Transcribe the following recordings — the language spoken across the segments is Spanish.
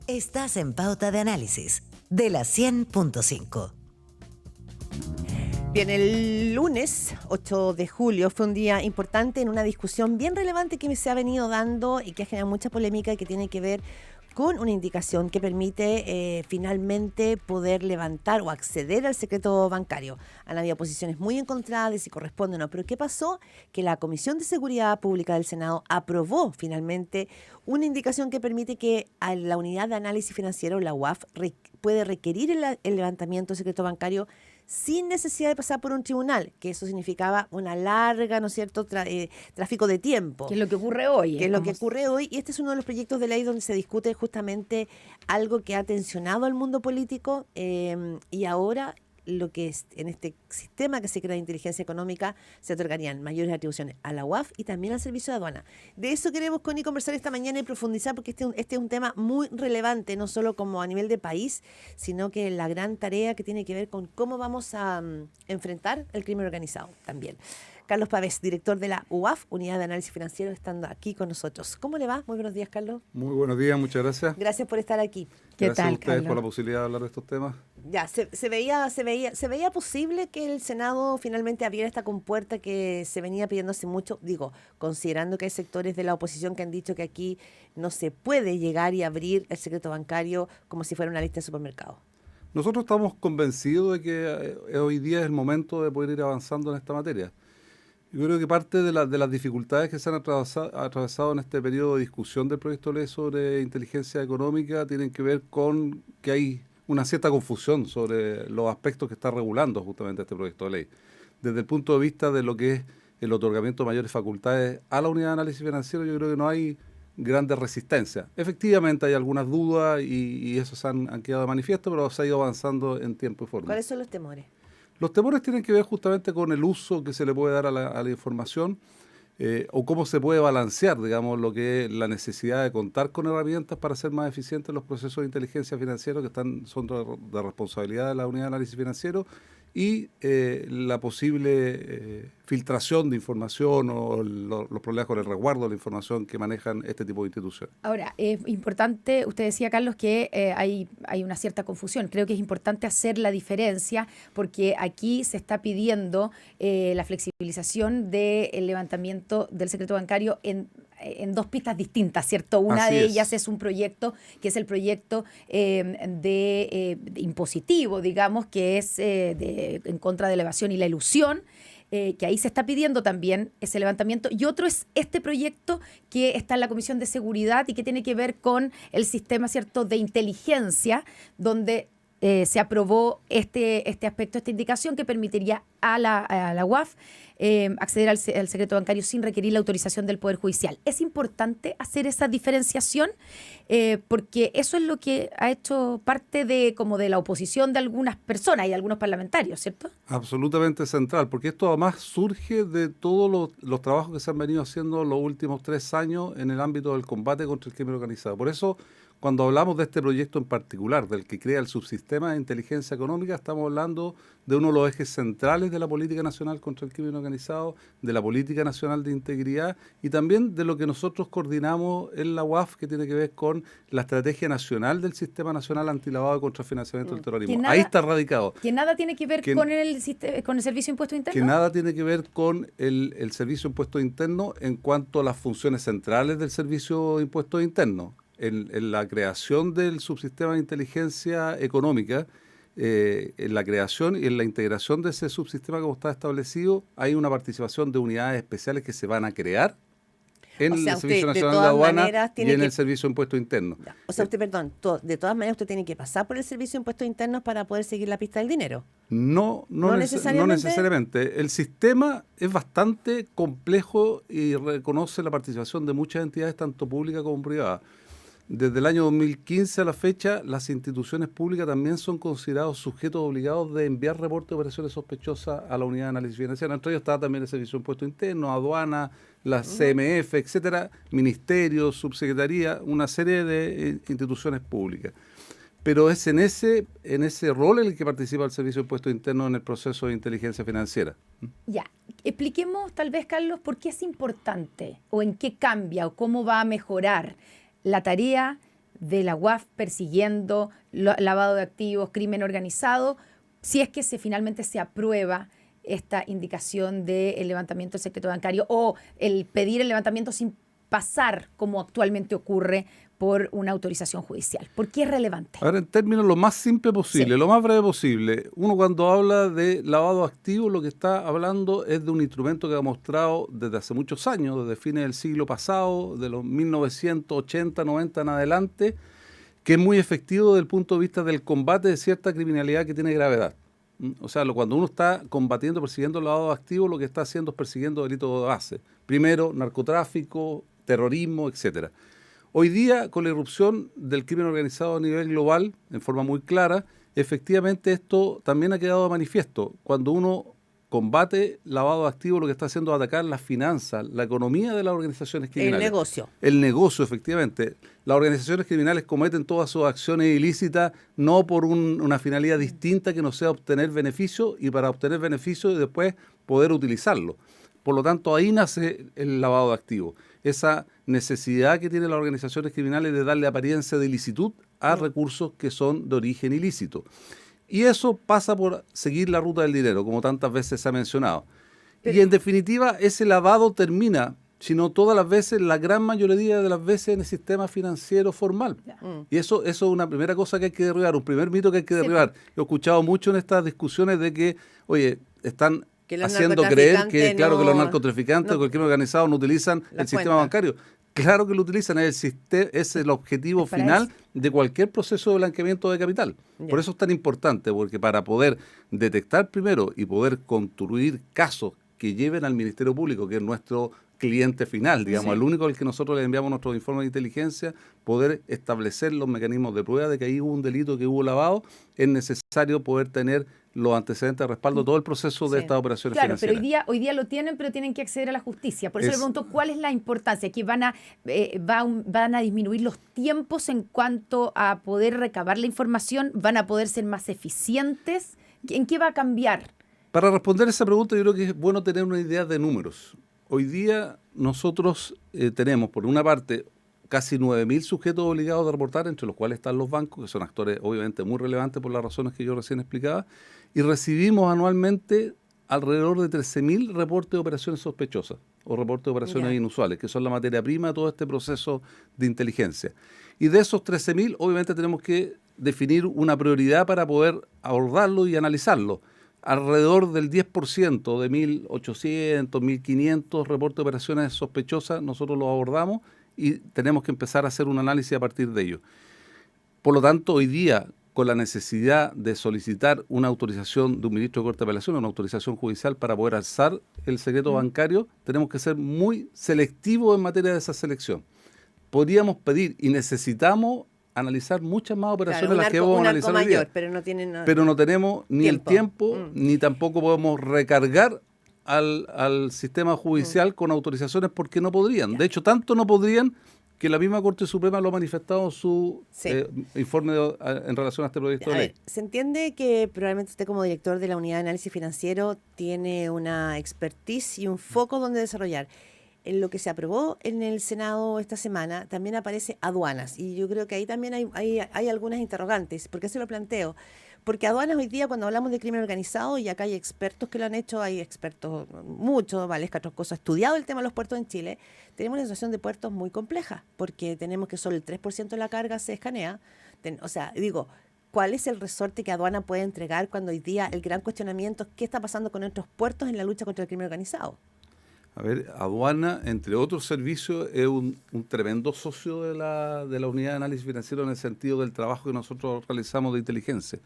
Estás en Pauta de Análisis de la 100.5. Bien, el lunes 8 de julio fue un día importante en una discusión bien relevante que se ha venido dando y que ha generado mucha polémica y que tiene que ver con una indicación que permite finalmente poder levantar o acceder al secreto bancario. Han habido posiciones muy encontradas de si corresponde o no, pero ¿qué pasó? Que la Comisión de Seguridad Pública del Senado aprobó finalmente una indicación que permite que a la Unidad de Análisis Financiero, la UAF, puede requerir el levantamiento del secreto bancario sin necesidad de pasar por un tribunal, que eso significaba una larga, ¿no es cierto?, tráfico de tiempo. Que es lo que ocurre hoy. Que es lo que ocurre hoy, y este es uno de los proyectos de ley donde se discute justamente algo que ha tensionado al mundo político y ahora lo que es en este sistema que se crea de inteligencia económica se otorgarían mayores atribuciones a la UAF y también al Servicio de Aduana. De eso queremos, Connie, conversar esta mañana y profundizar porque este es un tema muy relevante, no solo como a nivel de país, sino que la gran tarea que tiene que ver con cómo vamos a enfrentar el crimen organizado también. Carlos Pavés, director de la UAF, Unidad de Análisis Financiero, estando aquí con nosotros. ¿Cómo le va? Muy buenos días, Carlos. Muy buenos días, muchas gracias. Gracias por estar aquí. ¿Qué Gracias tal, a ustedes Carlos? por la posibilidad de hablar de estos temas. Ya, se veía posible que el Senado finalmente abriera esta compuerta que se venía pidiendo hace mucho, digo, considerando que hay sectores de la oposición que han dicho que aquí no se puede llegar y abrir el secreto bancario como si fuera una lista de supermercados. Nosotros estamos convencidos de que hoy día es el momento de poder ir avanzando en esta materia. Yo creo que parte de las dificultades que se han atravesado en este periodo de discusión del proyecto de ley sobre inteligencia económica tienen que ver con que hay una cierta confusión sobre los aspectos que está regulando justamente este proyecto de ley. Desde el punto de vista de lo que es el otorgamiento de mayores facultades a la Unidad de Análisis Financiero, yo creo que no hay grandes resistencias. Efectivamente hay algunas dudas y esos han quedado de manifiesto, pero se ha ido avanzando en tiempo y forma. ¿Cuáles son los temores? Los temores tienen que ver justamente con el uso que se le puede dar a la información o cómo se puede balancear, digamos, lo que es la necesidad de contar con herramientas para ser más eficientes los procesos de inteligencia financiera que son de responsabilidad de la Unidad de Análisis Financiero y la posible filtración de información o los problemas con el resguardo de la información que manejan este tipo de instituciones. Ahora, es importante, usted decía, Carlos, que hay una cierta confusión. Creo que es importante hacer la diferencia porque aquí se está pidiendo la flexibilización del levantamiento del secreto bancario en dos pistas distintas, ¿cierto? Una de ellas es un proyecto que es el proyecto de impositivo, digamos, que es en contra de la evasión y la elusión, que ahí se está pidiendo también ese levantamiento. Y otro es este proyecto que está en la Comisión de Seguridad y que tiene que ver con el sistema, ¿cierto?, de inteligencia, donde se aprobó este aspecto, esta indicación que permitiría a la UAF acceder al secreto bancario sin requerir la autorización del Poder Judicial. Es importante hacer esa diferenciación porque eso es lo que ha hecho parte de la oposición de algunas personas y de algunos parlamentarios, ¿cierto? Absolutamente central, porque esto además surge de todos los trabajos que se han venido haciendo los últimos 3 años en el ámbito del combate contra el crimen organizado. Por eso, cuando hablamos de este proyecto en particular, del que crea el subsistema de inteligencia económica, estamos hablando de uno de los ejes centrales de la política nacional contra el crimen organizado, de la política nacional de integridad y también de lo que nosotros coordinamos en la UAF, que tiene que ver con la estrategia nacional del Sistema Nacional Antilavado y contra el Financiamiento del Terrorismo. Ahí está radicado. Que nada tiene que ver con el Servicio de Impuesto Interno. Que nada tiene que ver con el Servicio de Impuestos Internos en cuanto a las funciones centrales del Servicio de Impuestos Internos. En la creación del subsistema de inteligencia económica, en la creación y en la integración de ese subsistema como está establecido, hay una participación de unidades especiales que se van a crear en el Servicio Nacional de Aduana y en el Servicio de Impuestos Internos. O sea, de todas maneras usted tiene que pasar por el Servicio de Impuestos Internos para poder seguir la pista del dinero. No necesariamente. El sistema es bastante complejo y reconoce la participación de muchas entidades, tanto públicas como privadas. Desde el año 2015 a la fecha, las instituciones públicas también son considerados sujetos obligados de enviar reportes de operaciones sospechosas a la Unidad de Análisis Financiero. Entre ellos está también el Servicio de Impuestos Internos, Aduana, la CMF, etcétera, ministerios, subsecretaría, una serie de instituciones públicas. Pero es en ese rol en el que participa el Servicio de Impuestos Internos en el proceso de inteligencia financiera. Ya, expliquemos tal vez, Carlos, por qué es importante o en qué cambia o cómo va a mejorar la tarea de la UAF persiguiendo lavado de activos, crimen organizado, si es que finalmente se aprueba esta indicación del levantamiento del secreto bancario o el pedir el levantamiento sin pasar, como actualmente ocurre, por una autorización judicial? ¿Por qué es relevante? Ahora, en términos lo más simple posible, lo más breve posible, uno cuando habla de lavado activo, lo que está hablando es de un instrumento que ha mostrado desde hace muchos años, desde fines del siglo pasado, de los 1980, 90 en adelante, que es muy efectivo desde el punto de vista del combate de cierta criminalidad que tiene gravedad. O sea, cuando uno está combatiendo, persiguiendo el lavado activo, lo que está haciendo es persiguiendo delitos de base. Primero, narcotráfico, terrorismo, etcétera. Hoy día, con la irrupción del crimen organizado a nivel global, en forma muy clara, efectivamente esto también ha quedado de manifiesto. Cuando uno combate lavado de activos, lo que está haciendo es atacar las finanzas, la economía de las organizaciones criminales. El negocio. El negocio, efectivamente. Las organizaciones criminales cometen todas sus acciones ilícitas no por una finalidad distinta que no sea obtener beneficio y para obtener beneficio y después poder utilizarlo. Por lo tanto, ahí nace el lavado de activos. Esa necesidad que tienen las organizaciones criminales de darle apariencia de ilicitud a recursos que son de origen ilícito. Y eso pasa por seguir la ruta del dinero, como tantas veces se ha mencionado. Y en definitiva, ese lavado termina, si no todas las veces, la gran mayoría de las veces en el sistema financiero formal. Y eso es una primera cosa que hay que derribar, un primer mito que hay que derribar. He escuchado mucho en estas discusiones de que, oye, están haciendo creer que, claro, que los narcotraficantes o el crimen organizado no utilizan el sistema bancario. Claro que lo utilizan, es el objetivo final de cualquier proceso de blanqueamiento de capital. Por eso es tan importante, porque para poder detectar primero y poder construir casos que lleven al Ministerio Público, que es nuestro cliente final, digamos, el único al que nosotros le enviamos nuestros informes de inteligencia, poder establecer los mecanismos de prueba de que ahí hubo un delito, que hubo lavado, es necesario poder tener los antecedentes de respaldo, todo el proceso de estas operaciones financieras. Pero hoy día lo tienen, pero tienen que acceder a la justicia. Por eso le pregunto, ¿cuál es la importancia? ¿Que van a disminuir los tiempos en cuanto a poder recabar la información? ¿Van a poder ser más eficientes? ¿En qué va a cambiar? Para responder esa pregunta, yo creo que es bueno tener una idea de números. Hoy día nosotros tenemos, por una parte, casi 9.000 sujetos obligados a reportar, entre los cuales están los bancos, que son actores obviamente muy relevantes por las razones que yo recién explicaba, y recibimos anualmente alrededor de 13.000 reportes de operaciones sospechosas o reportes de operaciones inusuales, que son la materia prima de todo este proceso de inteligencia. Y de esos 13.000, obviamente tenemos que definir una prioridad para poder abordarlo y analizarlo. Alrededor del 10% de 1.800, 1.500 reportes de operaciones sospechosas, nosotros los abordamos y tenemos que empezar a hacer un análisis a partir de ello. Por lo tanto, hoy día, con la necesidad de solicitar una autorización de un ministro de Corte de Apelación, una autorización judicial para poder alzar el secreto bancario, tenemos que ser muy selectivos en materia de esa selección. Podríamos pedir y necesitamos analizar muchas más operaciones de las que hemos analizado hoy día. Pero no tenemos ni el tiempo, ni tampoco podemos recargar al sistema judicial con autorizaciones porque no podrían. De hecho, tanto no podrían que la misma Corte Suprema lo ha manifestado en su informe en relación a este proyecto de ley. Se entiende que probablemente usted como director de la Unidad de Análisis Financiero tiene una expertise y un foco donde desarrollar. En lo que se aprobó en el Senado esta semana también aparece aduanas y yo creo que ahí también hay algunas interrogantes. ¿Por qué se lo planteo? Porque aduanas hoy día, cuando hablamos de crimen organizado, y acá hay expertos que lo han hecho, hay expertos muchos, Valesca Troscoso ha estudiado el tema de los puertos en Chile, tenemos una situación de puertos muy compleja, porque tenemos que solo el 3% de la carga se escanea. ¿Cuál es el resorte que aduana puede entregar cuando hoy día el gran cuestionamiento es qué está pasando con nuestros puertos en la lucha contra el crimen organizado? A ver, aduana, entre otros servicios, es un tremendo socio de la Unidad de Análisis Financiero en el sentido del trabajo que nosotros realizamos de inteligencia.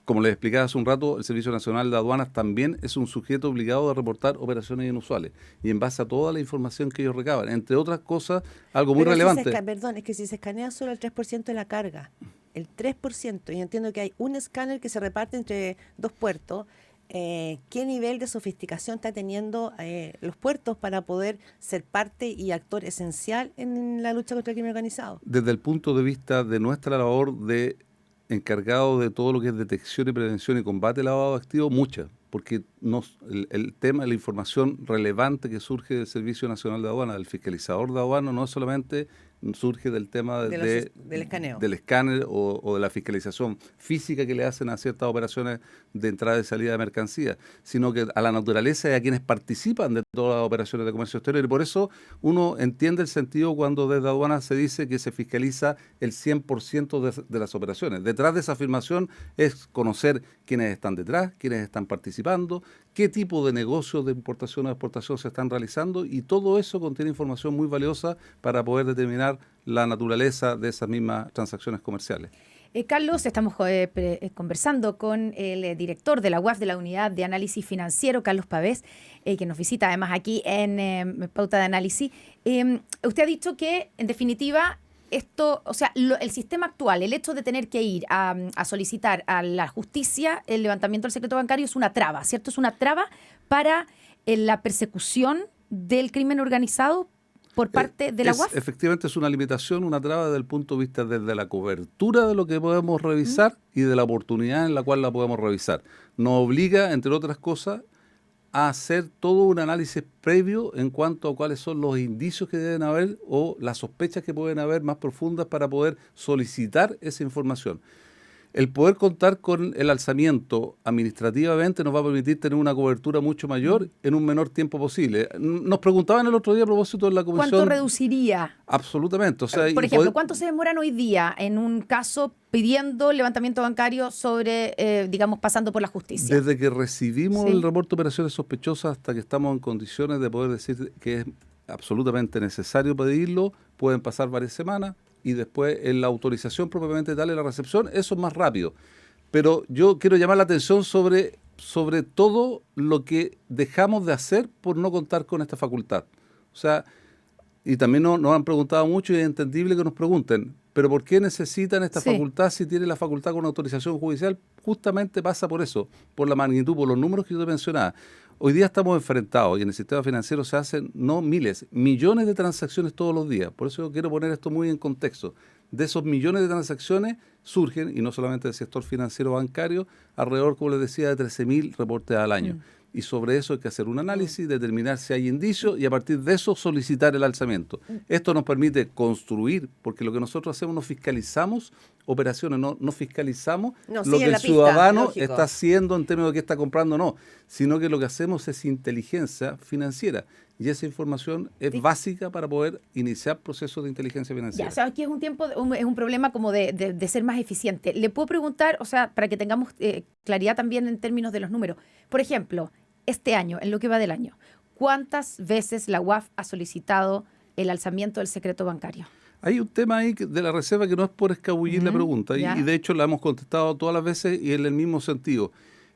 Como les explicaba hace un rato, el Servicio Nacional de Aduanas también es un sujeto obligado a reportar operaciones inusuales y en base a toda la información que ellos recaban. Entre otras cosas, algo muy relevante. Es que si se escanea solo el 3% de la carga, el 3%, y entiendo que hay un escáner que se reparte entre dos puertos, ¿qué nivel de sofisticación está teniendo los puertos para poder ser parte y actor esencial en la lucha contra el crimen organizado? Desde el punto de vista de nuestra labor de encargado de todo lo que es detección y prevención y combate al lavado de activos, muchas, porque el tema, la información relevante que surge del Servicio Nacional de Aduana, del fiscalizador de aduana, no es solamente surge del tema del escaneo. Del escáner o de la fiscalización física que le hacen a ciertas operaciones de entrada y salida de mercancías, sino que a la naturaleza y a quienes participan de todas las operaciones de comercio exterior. Y por eso uno entiende el sentido cuando desde aduanas se dice que se fiscaliza el 100% de las operaciones. Detrás de esa afirmación es conocer quiénes están detrás, quiénes están participando, qué tipo de negocios de importación o exportación se están realizando, y todo eso contiene información muy valiosa para poder determinar la naturaleza de esas mismas transacciones comerciales. Carlos, estamos conversando con el director de la UAF, de la Unidad de Análisis Financiero, Carlos Pavés, que nos visita además aquí en Pauta de Análisis. Usted ha dicho que, en definitiva, esto, o sea, el sistema actual, el hecho de tener que ir a solicitar a la justicia el levantamiento del secreto bancario es una traba, ¿cierto? Es una traba para la persecución del crimen organizado por parte de la UAF. Efectivamente es una limitación, una traba desde el punto de vista desde la cobertura de lo que podemos revisar y de la oportunidad en la cual la podemos revisar. Nos obliga, entre otras cosas, a hacer todo un análisis previo en cuanto a cuáles son los indicios que deben haber o las sospechas que pueden haber más profundas para poder solicitar esa información. El poder contar con el alzamiento administrativamente nos va a permitir tener una cobertura mucho mayor en un menor tiempo posible. Nos preguntaban el otro día a propósito de la comisión. ¿Cuánto reduciría? Absolutamente. O sea, por ejemplo, ¿cuánto se demoran hoy día en un caso pidiendo levantamiento bancario sobre, digamos, pasando por la justicia? Desde que recibimos el reporte de operaciones sospechosas hasta que estamos en condiciones de poder decir que es absolutamente necesario pedirlo, pueden pasar varias semanas. Y después en la autorización propiamente tal, en la recepción, eso es más rápido. Pero yo quiero llamar la atención sobre todo lo que dejamos de hacer por no contar con esta facultad. O sea, y también nos han preguntado mucho y es entendible que nos pregunten, ¿pero por qué necesitan esta facultad si tienen la facultad con autorización judicial? Justamente pasa por eso, por la magnitud, por los números que yo te mencionaba. Hoy día estamos enfrentados y en el sistema financiero se hacen no miles, millones de transacciones todos los días. Por eso yo quiero poner esto muy en contexto. De esos millones de transacciones surgen, y no solamente del sector financiero bancario, alrededor, como les decía, de 13.000 reportes al año. Y sobre eso hay que hacer un análisis, determinar si hay indicios y a partir de eso solicitar el alzamiento. Esto nos permite construir, porque lo que nosotros hacemos no fiscalizamos operaciones, no fiscalizamos lo que el ciudadano está haciendo en términos de qué está comprando o no, sino que lo que hacemos es inteligencia financiera. Y esa información es básica para poder iniciar procesos de inteligencia financiera. Ya, o sea, aquí es un problema como de ser más eficiente. Le puedo preguntar, o sea, para que tengamos claridad también en términos de los números. Por ejemplo, este año, en lo que va del año, ¿cuántas veces la UAF ha solicitado el alzamiento del secreto bancario? Hay un tema ahí de la reserva que no es por escabullir la pregunta, y de hecho la hemos contestado todas las veces y en el mismo sentido.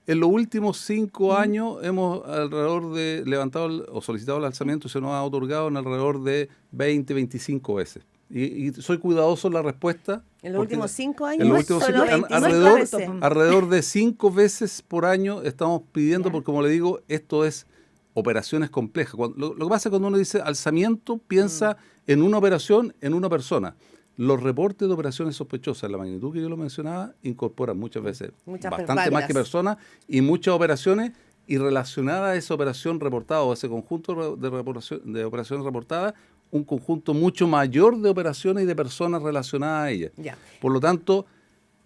En los últimos 5 años hemos alrededor de levantado o solicitado el alzamiento y se nos ha otorgado en alrededor de 20, 25 veces. Y soy cuidadoso en la respuesta. En los últimos 5 años, en los últimos 5 alrededor de 5 veces por año estamos pidiendo, porque como le digo, esto es operaciones complejas. Lo que pasa es que cuando uno dice alzamiento, piensa en una operación, en una persona. Los reportes de operaciones sospechosas, la magnitud que yo lo mencionaba, incorporan muchas veces bastante más que personas y muchas operaciones, y relacionada a esa operación reportada o ese conjunto de operaciones reportadas, un conjunto mucho mayor de operaciones y de personas relacionadas a ellas. Por lo tanto,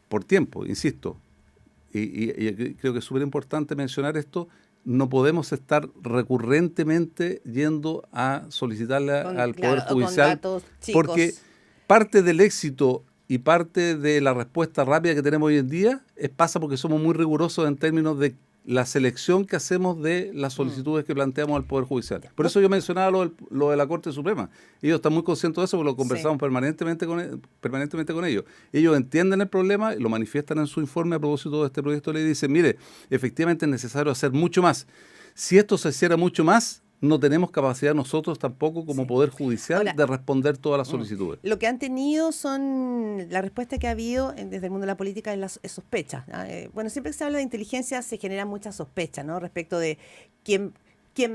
por tiempo, insisto, y creo que es súper importante mencionar esto, no podemos estar recurrentemente yendo a solicitarle al Poder Judicial, porque parte del éxito y parte de la respuesta rápida que tenemos hoy en día pasa porque somos muy rigurosos en términos de la selección que hacemos de las solicitudes que planteamos al Poder Judicial. Por eso yo mencionaba lo de la Corte Suprema. Ellos están muy conscientes de eso porque lo conversamos permanentemente con ellos. Ellos entienden el problema, lo manifiestan en su informe a propósito de este proyecto de ley y dicen, mire, efectivamente es necesario hacer mucho más. Si esto se hiciera mucho más, no tenemos capacidad nosotros tampoco como Poder Judicial de responder todas las solicitudes. Lo que han tenido son, la respuesta que ha habido desde el mundo de la política es sospecha. Bueno, siempre que se habla de inteligencia se generan muchas sospechas, ¿no? Respecto de quién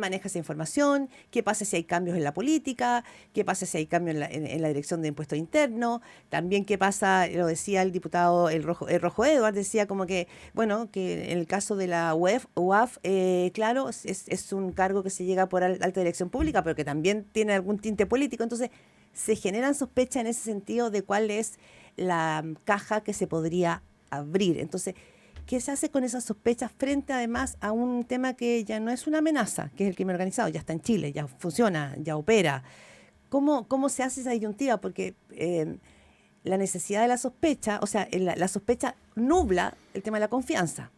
maneja esa información, qué pasa si hay cambios en la política, qué pasa si hay cambios en la dirección de impuestos internos, también qué pasa, lo decía el diputado el Rojo Edward, decía como que, bueno, que en el caso de la UAF, claro, es un cargo que se llega por alta dirección pública, pero que también tiene algún tinte político, entonces se generan sospechas en ese sentido de cuál es la caja que se podría abrir. Entonces, ¿qué se hace con esas sospechas frente además a un tema que ya no es una amenaza, que es el crimen organizado? Ya está en Chile, ya funciona, ya opera. ¿Cómo se hace esa disyuntiva? Porque la necesidad de la sospecha, o sea, la sospecha nubla el tema de la confianza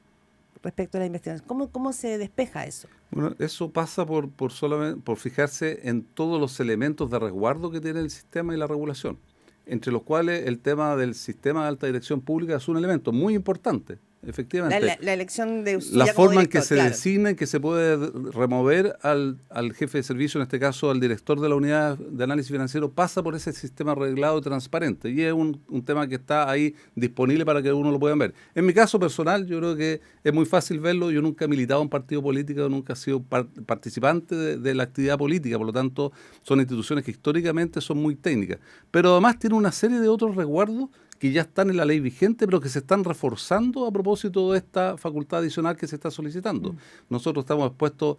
respecto a la investigación. ¿Cómo se despeja eso? Bueno, eso pasa por fijarse en todos los elementos de resguardo que tiene el sistema y la regulación, entre los cuales el tema del sistema de alta dirección pública es un elemento muy importante. Efectivamente. La elección de la forma en que se designa, en que se puede remover al jefe de servicio, en este caso al director de la unidad de análisis financiero, pasa por ese sistema reglado y transparente. Y es un tema que está ahí disponible para que uno lo pueda ver. En mi caso personal, yo creo que es muy fácil verlo. Yo nunca he militado en partido político, nunca he sido participante de la actividad política. Por lo tanto, son instituciones que históricamente son muy técnicas. Pero además tiene una serie de otros resguardos que ya están en la ley vigente, pero que se están reforzando a propósito de esta facultad adicional que se está solicitando. Nosotros estamos expuestos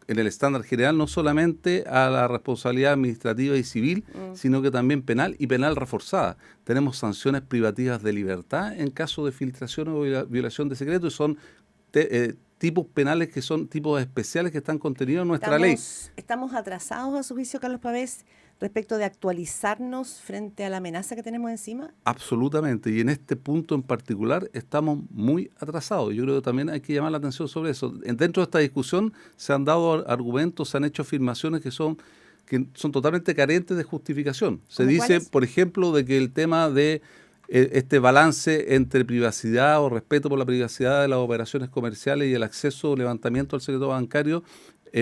en el estándar general no solamente a la responsabilidad administrativa y civil, sino que también penal y penal reforzada. Tenemos sanciones privativas de libertad en caso de filtración o violación de secreto, y son tipos penales que son tipos especiales que están contenidos en nuestra ley. ¿Estamos atrasados, a su juicio, Carlos Pavés, respecto de actualizarnos frente a la amenaza que tenemos encima? Absolutamente, y en este punto en particular estamos muy atrasados. Yo creo que también hay que llamar la atención sobre eso. Dentro de esta discusión se han dado argumentos, se han hecho afirmaciones que son totalmente carentes de justificación. Se dice, por ejemplo, de que el tema de este balance entre privacidad o respeto por la privacidad de las operaciones comerciales y el acceso o levantamiento al secreto bancario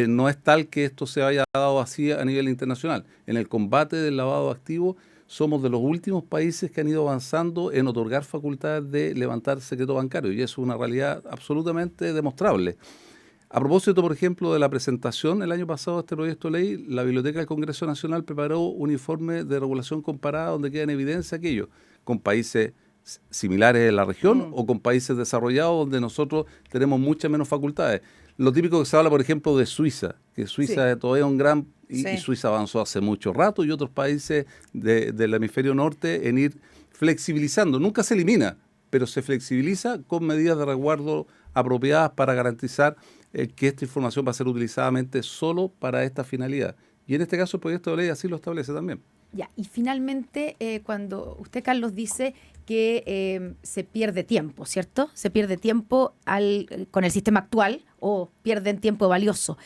no es tal que esto se haya dado así a nivel internacional. En el combate del lavado de activos somos de los últimos países que han ido avanzando en otorgar facultades de levantar secreto bancario, y eso es una realidad absolutamente demostrable. A propósito, por ejemplo, de la presentación el año pasado de este proyecto de ley, la Biblioteca del Congreso Nacional preparó un informe de regulación comparada donde queda en evidencia aquello, con países similares en la región o con países desarrollados donde nosotros tenemos muchas menos facultades. Lo típico que se habla, por ejemplo, de Suiza, que Suiza todavía es un gran... Y Suiza avanzó hace mucho rato, y otros países del hemisferio norte en ir flexibilizando. Nunca se elimina, pero se flexibiliza con medidas de resguardo apropiadas para garantizar que esta información va a ser utilizada solo para esta finalidad. Y en este caso el proyecto de ley así lo establece también. Ya, y finalmente, cuando usted, Carlos, dice que se pierde tiempo, ¿cierto? Se pierde tiempo con el sistema actual, o pierden tiempo valioso.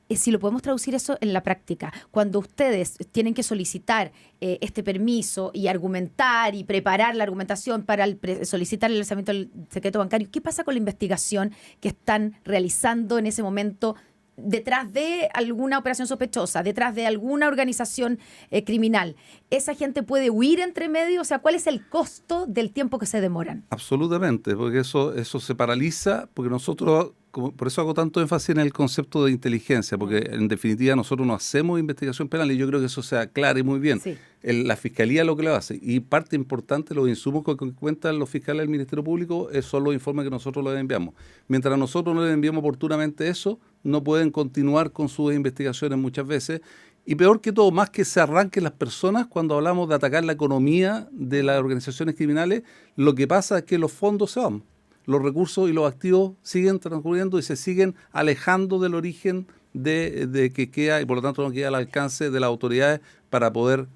Si lo podemos traducir eso en la práctica, cuando ustedes tienen que solicitar este permiso y argumentar y preparar la argumentación para solicitar el lanzamiento del secreto bancario, ¿qué pasa con la investigación que están realizando en ese momento detrás de alguna operación sospechosa, detrás de alguna organización criminal? ¿Esa gente puede huir entre medio? O sea, ¿cuál es el costo del tiempo que se demoran? Absolutamente, porque eso se paraliza, porque nosotros, por eso hago tanto énfasis en el concepto de inteligencia, porque en definitiva nosotros no hacemos investigación penal, y yo creo que eso se aclara muy bien. Sí. La Fiscalía lo que lo hace, y parte importante de los insumos que cuentan los fiscales del Ministerio Público son los informes que nosotros les enviamos. Mientras nosotros no les enviamos oportunamente eso, no pueden continuar con sus investigaciones muchas veces. Y peor que todo, más que se arranquen las personas, cuando hablamos de atacar la economía de las organizaciones criminales, lo que pasa es que los fondos se van. Los recursos y los activos siguen transcurriendo y se siguen alejando del origen de que queda, y por lo tanto no queda al alcance de las autoridades para poder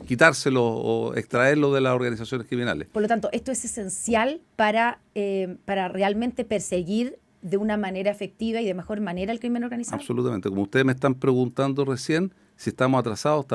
quitárselo o extraerlo de las organizaciones criminales. Por lo tanto, esto es esencial para realmente perseguir de una manera efectiva y de mejor manera el crimen organizado. Absolutamente. Como ustedes me están preguntando recién, si estamos atrasados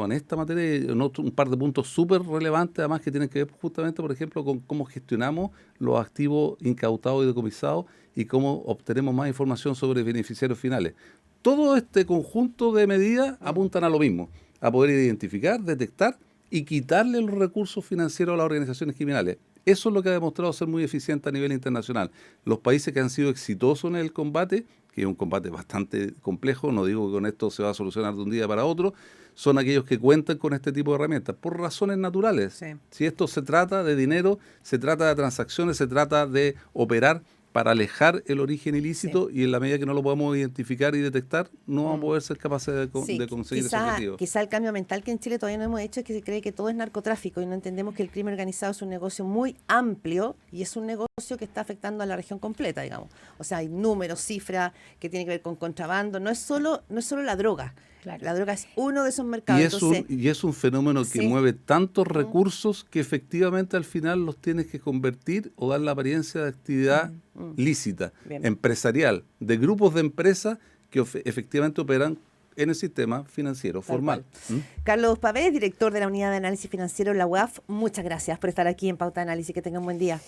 en esta materia, y en un par de puntos súper relevantes, además, que tienen que ver justamente, por ejemplo, con cómo gestionamos los activos incautados y decomisados y cómo obtenemos más información sobre beneficiarios finales. Todo este conjunto de medidas apuntan a lo mismo, a poder identificar, detectar y quitarle los recursos financieros a las organizaciones criminales. Eso es lo que ha demostrado ser muy eficiente a nivel internacional. Los países que han sido exitosos en el combate, que es un combate bastante complejo, no digo que con esto se va a solucionar de un día para otro, son aquellos que cuentan con este tipo de herramientas, por razones naturales. Sí. Si esto se trata de dinero, se trata de transacciones, se trata de operar para alejar el origen ilícito y en la medida que no lo podamos identificar y detectar, no vamos a poder ser capaces de conseguir ese objetivo. Quizá el cambio mental que en Chile todavía no hemos hecho es que se cree que todo es narcotráfico y no entendemos que el crimen organizado es un negocio muy amplio y es un negocio que está afectando a la región completa, digamos. O sea, hay números, cifras que tienen que ver con contrabando. No es solo la droga. Claro. La droga es uno de esos mercados. Y es un fenómeno que mueve tantos recursos que efectivamente al final los tienes que convertir o dar la apariencia de actividad lícita, empresarial, de grupos de empresas que efectivamente operan en el sistema financiero formal. Carlos Pavés, director de la Unidad de Análisis Financiero, la UAF, muchas gracias por estar aquí en Pauta de Análisis. Que tengan un buen día.